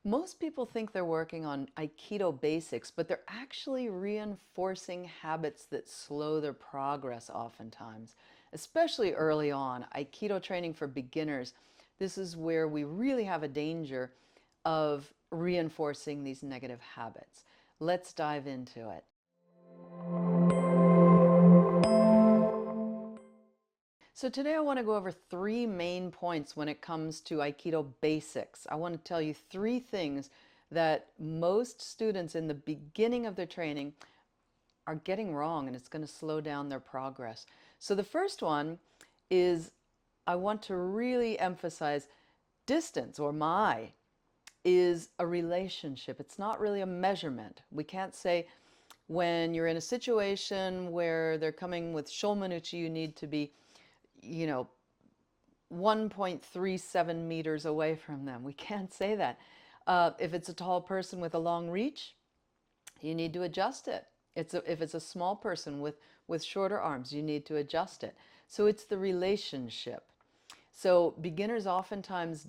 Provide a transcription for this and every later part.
Most people think they're working on Aikido basics, but they're actually reinforcing habits that slow their progress oftentimes, especially early on. Aikido training for beginners, this is where we really have a danger of reinforcing these negative habits. Let's dive into it. So today I want to go over 3 main points when it comes to Aikido basics. I want to tell you 3 things that most students in the beginning of their training are getting wrong, and it's going to slow down their progress. So the first one is I want to really emphasize distance, or maai, is a relationship. It's not really a measurement. We can't say when you're in a situation where they're coming with shomanuchi, you need to be 1.37 meters away from them. We can't say that. If it's a tall person with a long reach, you need to adjust it. If it's a small person with shorter arms, you need to adjust it. So it's the relationship. So beginners oftentimes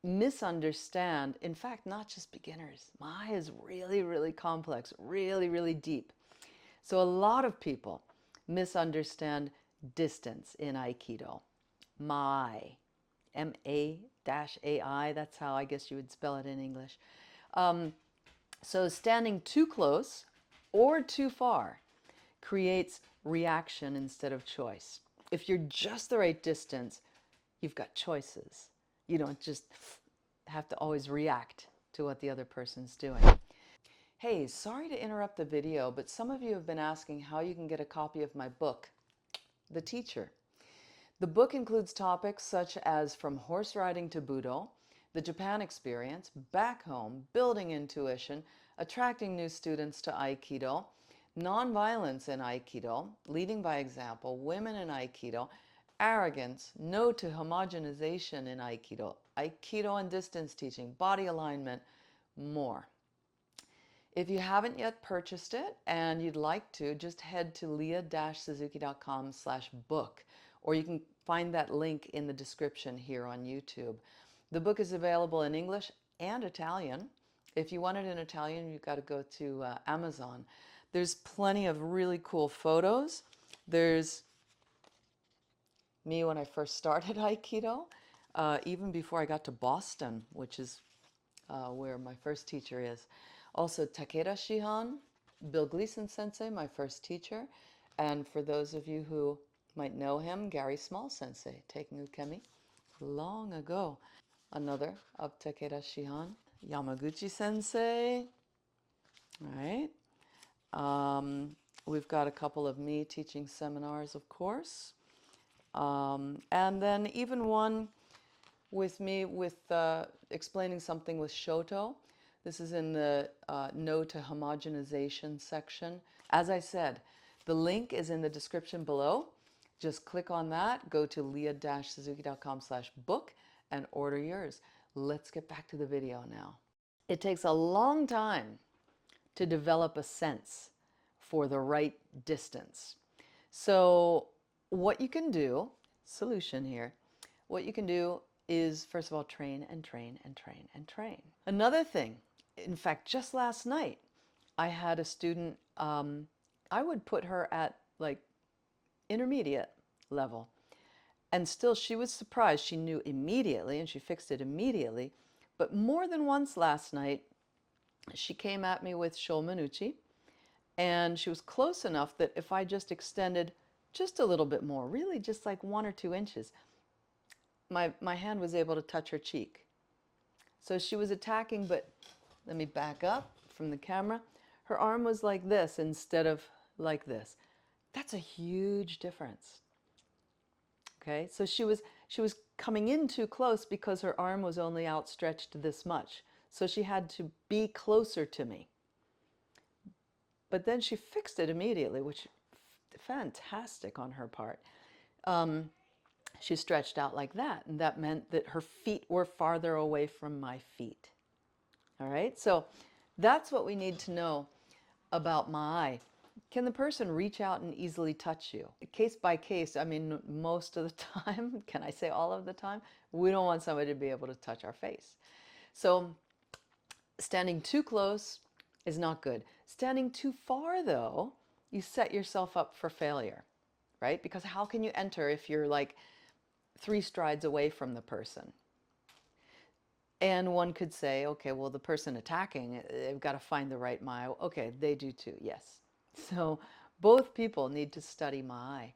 misunderstand. In fact, not just beginners. Maai is really, really complex, really, really deep. So a lot of people misunderstand distance in Aikido. Maai, M-A-AI, that's how I guess you would spell it in English. So standing too close or too far creates reaction instead of choice. If you're just the right distance, you've got choices. You don't just have to always react to what the other person's doing. Hey, sorry to interrupt the video, but some of you have been asking how you can get a copy of my book, The Teacher. The book includes topics such as from horse riding to Budo, the Japan experience, back home, building intuition, attracting new students to Aikido, nonviolence in Aikido, leading by example, women in Aikido, arrogance, no to homogenization in Aikido, Aikido and distance teaching, body alignment, more. If you haven't yet purchased it and you'd like to, just head to leah-suzuki.com/book, or you can find that link in the description here on YouTube. The book is available in English and Italian. If you want it in Italian, you've got to go to Amazon. There's plenty of really cool photos. There's me when I first started Aikido, even before I got to Boston, which is where my first teacher is. Also Takeda Shihan, Bill Gleason Sensei, my first teacher, and for those of you who might know him, Gary Small Sensei, taking ukemi long ago. Another of Takeda Shihan, Yamaguchi Sensei. All right. We've got a couple of me teaching seminars, of course. And then even one with me with explaining something with Shoto. This is in the No to Homogenization section. As I said, the link is in the description below. Just click on that, go to leah-suzuki.com/book and order yours. Let's get back to the video now. It takes a long time to develop a sense for the right distance. So what you can do, solution here, what you can do is, first of all, train and train and train and train. Another thing, in fact, just last night, I had a student, I would put her at like intermediate level. And still she was surprised. She knew immediately and she fixed it immediately. But more than once last night, she came at me with shomanuchi, and she was close enough that if I just extended just a little bit more, really just like 1 or 2 inches, my hand was able to touch her cheek. So she was attacking, but let me back up from the camera. Her arm was like this instead of like this. That's a huge difference. Okay, so she was coming in too close because her arm was only outstretched this much. So she had to be closer to me. But then she fixed it immediately, which fantastic on her part. She stretched out like that, and that meant that her feet were farther away from my feet. All right, so that's what we need to know about maai. Can the person reach out and easily touch you? Case by case, I mean, most of the time, can I say all of the time? We don't want somebody to be able to touch our face. So Standing too close is not good. Standing too far, though, you set yourself up for failure, right? Because how can you enter if you're like 3 strides away from the person? And one could say, okay, well, the person attacking, they've got to find the right maai. Okay, they do too, yes. So both people need to study maai.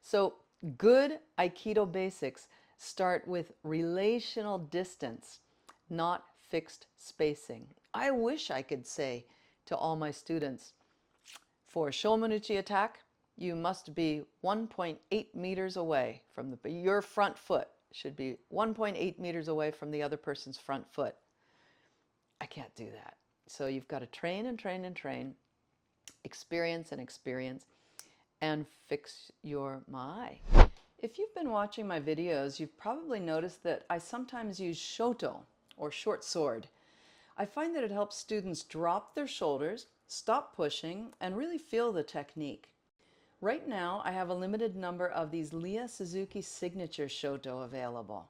So good Aikido basics start with relational distance, not fixed spacing. I wish I could say to all my students, for a Shomanuchi attack, you must be 1.8 meters away from your front foot should be 1.8 meters away from the other person's front foot. I can't do that. So you've got to train and train and train, experience and experience, and fix your maai. If you've been watching my videos, you've probably noticed that I sometimes use shoto, or short sword. I find that it helps students drop their shoulders, stop pushing, and really feel the technique. Right now, I have a limited number of these Suzuki signature shoto available.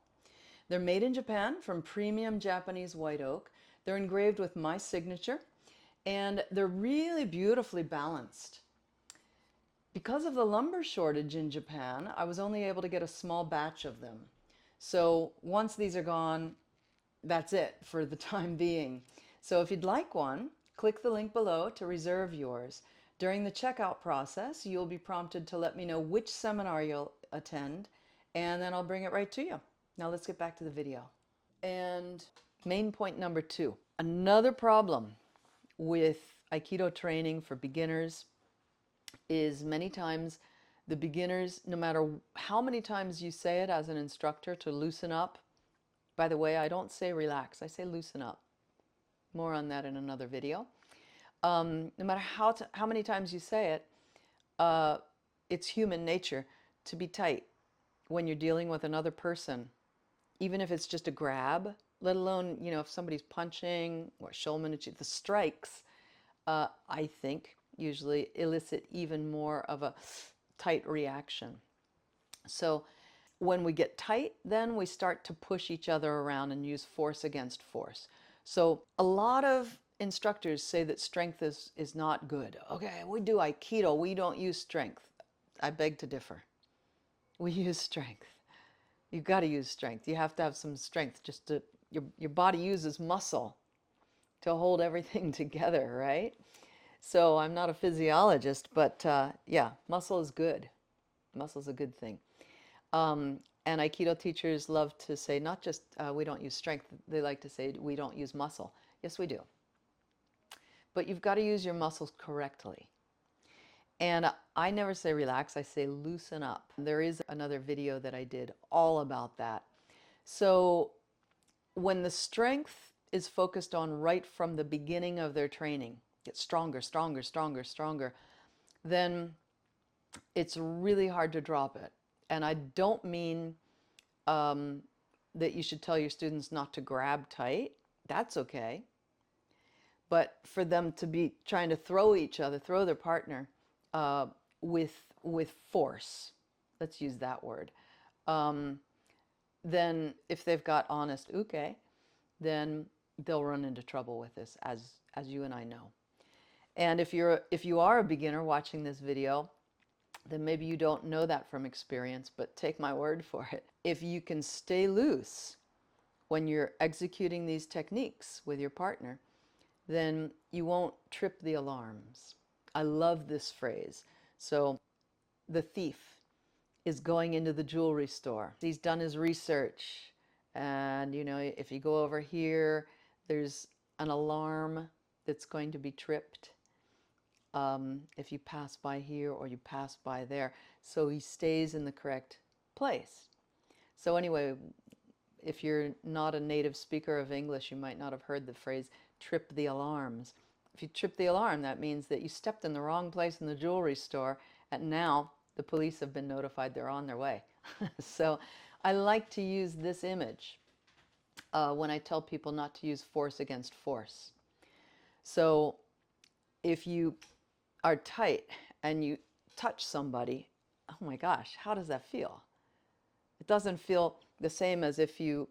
They're made in Japan from premium Japanese white oak. They're engraved with my signature, and they're really beautifully balanced. Because of the lumber shortage in Japan, I was only able to get a small batch of them. So once these are gone, that's it for the time being. So if you'd like one, click the link below to reserve yours. During the checkout process, you'll be prompted to let me know which seminar you'll attend, and then I'll bring it right to you. Now let's get back to the video. And main point number 2. Another problem with Aikido training for beginners is many times the beginners, no matter how many times you say it as an instructor to loosen up. By the way, I don't say relax, I say loosen up. More on that in another video. No matter how many times you say it, it's human nature to be tight when you're dealing with another person, even if it's just a grab, let alone, if somebody's punching or shomanuchi, the strikes, I think, usually elicit even more of a tight reaction. So when we get tight, then we start to push each other around and use force against force. So a lot of instructors say that strength is not good. Okay, we do Aikido, we don't use strength. I beg to differ. We use strength. You've got to use strength. You have to have some strength just to, your body uses muscle to hold everything together, right? So I'm not a physiologist, but yeah, muscle is good. Muscle's a good thing. And Aikido teachers love to say not just we don't use strength, they like to say we don't use muscle. Yes, we do. But you've got to use your muscles correctly. And I never say relax, I say loosen up. There is another video that I did all about that. So when the strength is focused on right from the beginning of their training, get stronger, stronger, stronger, stronger, then it's really hard to drop it. And I don't mean that you should tell your students not to grab tight. That's okay. But for them to be trying to throw each other, throw their partner with force, let's use that word, then if they've got honest uke, then they'll run into trouble with this, as you and I know. And if you are a beginner watching this video, then maybe you don't know that from experience, but take my word for it. If you can stay loose when you're executing these techniques with your partner, then you won't trip the alarms. I love this phrase. So the thief is going into the jewelry store. He's done his research, and if you go over here, there's an alarm that's going to be tripped if you pass by here or you pass by there. So he stays in the correct place. So anyway, if you're not a native speaker of English, you might not have heard the phrase trip the alarms. If you trip the alarm, that means that you stepped in the wrong place in the jewelry store, and now the police have been notified they're on their way. So I like to use this image when I tell people not to use force against force. So if you are tight and you touch somebody, oh my gosh, how does that feel? It doesn't feel the same as if you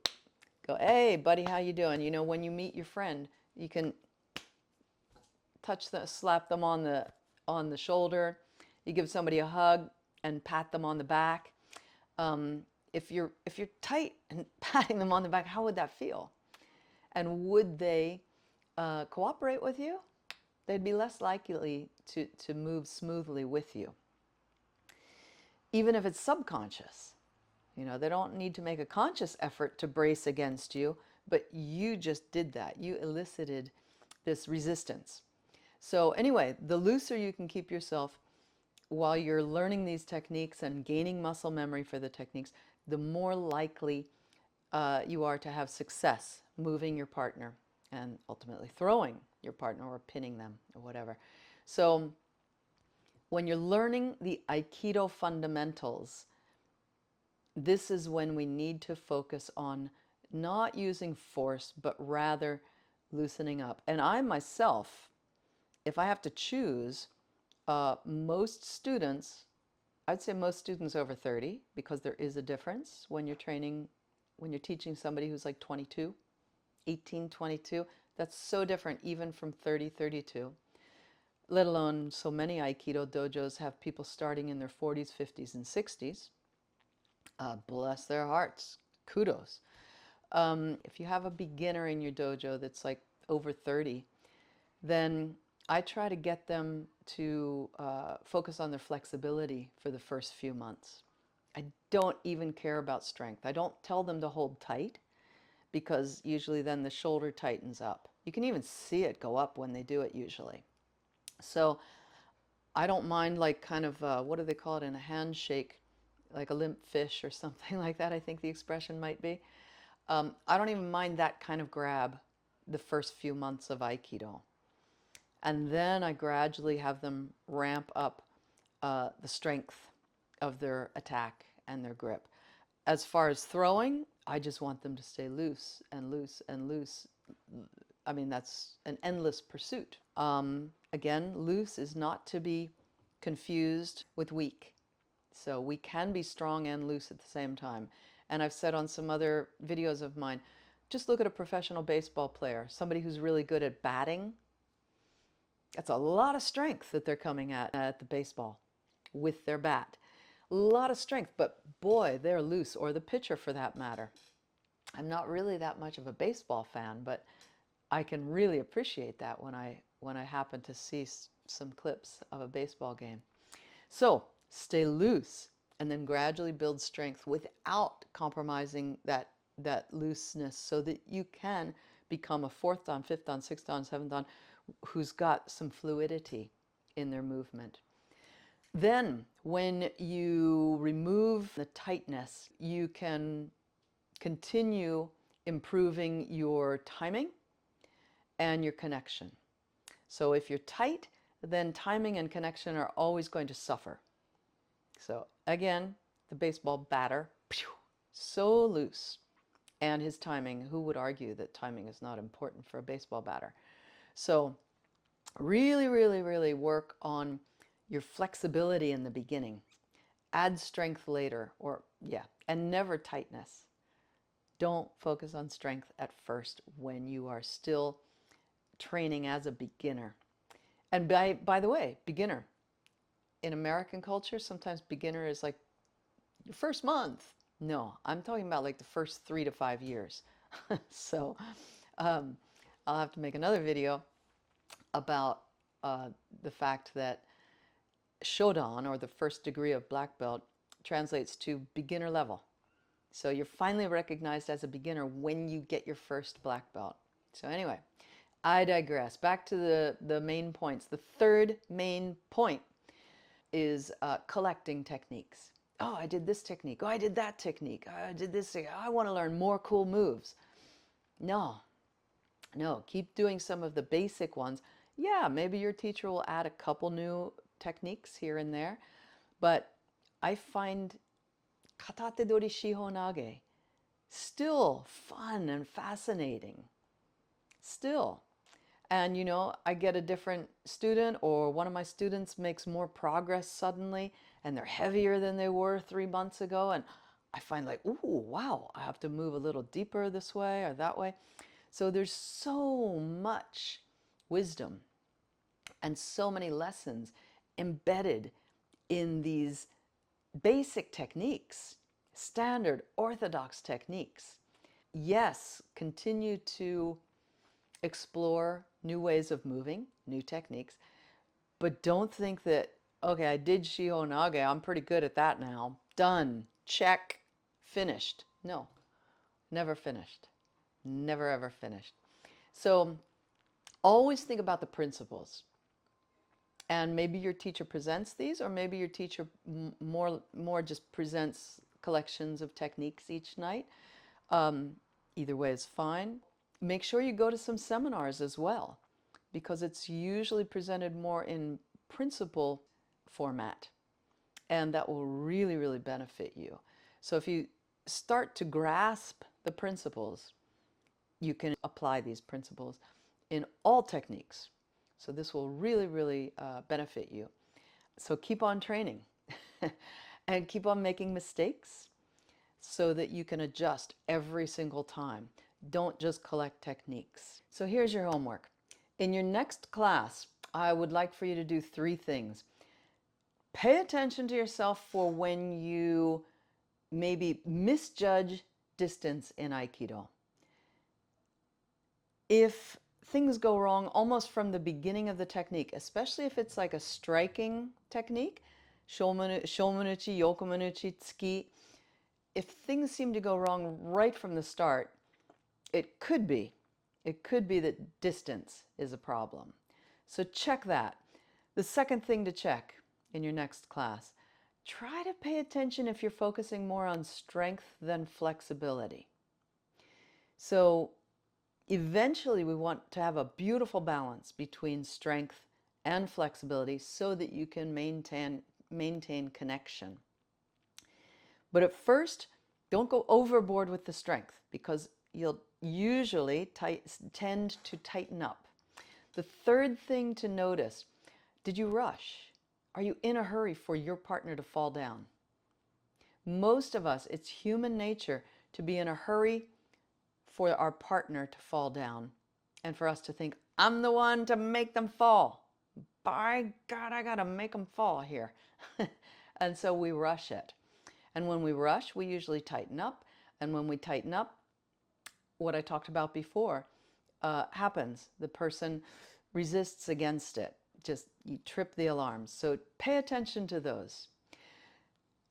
go, hey buddy, how you doing? When you meet your friend, You can slap them on the shoulder. You give somebody a hug and pat them on the back. If you're tight and patting them on the back, how would that feel? And would they cooperate with you? They'd be less likely to move smoothly with you. Even if it's subconscious. You know, they don't need to make a conscious effort to brace against you, but you just did that. You elicited this resistance. So anyway, the looser you can keep yourself while you're learning these techniques and gaining muscle memory for the techniques, the more likely you are to have success moving your partner and ultimately throwing your partner or pinning them or whatever. So when you're learning the Aikido fundamentals, this is when we need to focus on not using force, but rather loosening up. And I myself, if I have to choose, most students, I'd say most students over 30, because there is a difference when you're teaching somebody who's like 22, 18, 22. That's so different even from 30, 32. Let alone so many Aikido dojos have people starting in their 40s, 50s, and 60s. Bless their hearts. Kudos. If you have a beginner in your dojo that's like over 30, then I try to get them to focus on their flexibility for the first few months. I don't even care about strength. I don't tell them to hold tight, because usually then the shoulder tightens up. You can even see it go up when they do it usually. So I don't mind, like, kind of, what do they call it in a handshake? Like a limp fish or something like that, I think the expression might be. I don't even mind that kind of grab the first few months of Aikido. And then I gradually have them ramp up the strength of their attack and their grip. As far as throwing, I just want them to stay loose and loose and loose. I mean, that's an endless pursuit. Again, loose is not to be confused with weak. So we can be strong and loose at the same time. And I've said on some other videos of mine, just look at a professional baseball player, somebody who's really good at batting. That's a lot of strength that they're coming at the baseball with their bat. A lot of strength, but boy, they're loose, or the pitcher for that matter. I'm not really that much of a baseball fan, but I can really appreciate that when I happen to see some clips of a baseball game. So stay loose and then gradually build strength without compromising that looseness, so that you can become a 4th dan, 5th dan, 6th dan, 7th dan who's got some fluidity in their movement. Then when you remove the tightness, you can continue improving your timing and your connection. So if you're tight, then timing and connection are always going to suffer. So again, the baseball batter, so loose. And his timing, who would argue that timing is not important for a baseball batter? So really, really, really work on your flexibility in the beginning. Add strength later, and never tightness. Don't focus on strength at first when you are still training as a beginner. And by the way, beginner. In American culture, sometimes beginner is like your first month. No, I'm talking about like the first 3 to 5 years. So I'll have to make another video about the fact that Shodan, or the first degree of black belt, translates to beginner level. So you're finally recognized as a beginner when you get your first black belt. So anyway, I digress. Back to the main points. The third main point is collecting techniques. Oh, I did this technique. Oh, I did that technique. Oh, I did this. I want to learn more cool moves. No, keep doing some of the basic ones. Yeah, maybe your teacher will add a couple new techniques here and there, but I find katate dori shiho nage still fun and fascinating. Still. And you know, I get a different student, or one of my students makes more progress suddenly, and they're heavier than they were 3 months ago, and I find like, ooh, wow, I have to move a little deeper this way or that way. So there's so much wisdom and so many lessons embedded in these basic techniques, standard orthodox techniques. Yes, continue to explore new ways of moving, new techniques, but don't think that, okay, I did Shiho Nage, I'm pretty good at that now. Done. Check. Finished. No, never finished. Never ever finished. So always think about the principles. And maybe your teacher presents these, or maybe your teacher more just presents collections of techniques each night. Either way is fine. Make sure you go to some seminars as well, because it's usually presented more in principle format, and that will really, really benefit you. So if you start to grasp the principles, you can apply these principles in all techniques. So this will really, really benefit you. So keep on training and keep on making mistakes so that you can adjust every single time. Don't just collect techniques. So here's your homework. In your next class, I would like for you to do 3 things. Pay attention to yourself for when you maybe misjudge distance in Aikido. If things go wrong almost from the beginning of the technique, especially if it's like a striking technique, shomanuchi, yokomanuchi, tsuki, if things seem to go wrong right from the start, it could be that distance is a problem. So check that. The second thing to check in your next class, try to pay attention if you're focusing more on strength than flexibility. So eventually we want to have a beautiful balance between strength and flexibility so that you can maintain connection. But at first, don't go overboard with the strength, because you'll usually tend to tighten up. The third thing to notice, did you rush? Are you in a hurry for your partner to fall down? Most of us, it's human nature to be in a hurry for our partner to fall down and for us to think, I'm the one to make them fall. By God, I gotta make them fall here. And so we rush it. And when we rush, we usually tighten up. And when we tighten up, what I talked about before happens. The person resists against it. Just you trip the alarms. So pay attention to those.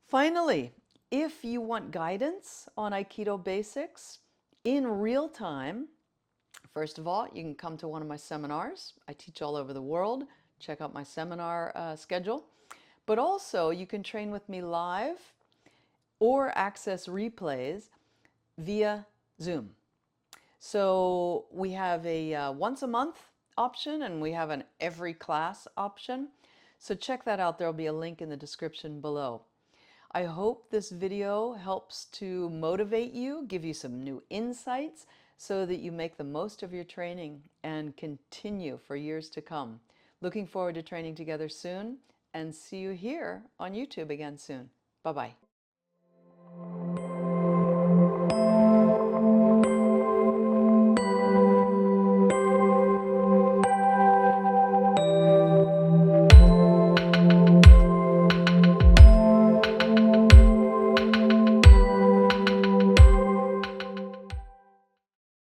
Finally, if you want guidance on Aikido basics in real time, first of all, you can come to one of my seminars. I teach all over the world. Check out my seminar schedule. But also, you can train with me live or access replays via Zoom. So we have a once a month option, and we have an every class option. So check that out. There'll be a link in the description below. I hope this video helps to motivate you, give you some new insights so that you make the most of your training and continue for years to come. Looking forward to training together soon, and see you here on YouTube again soon. Bye-bye.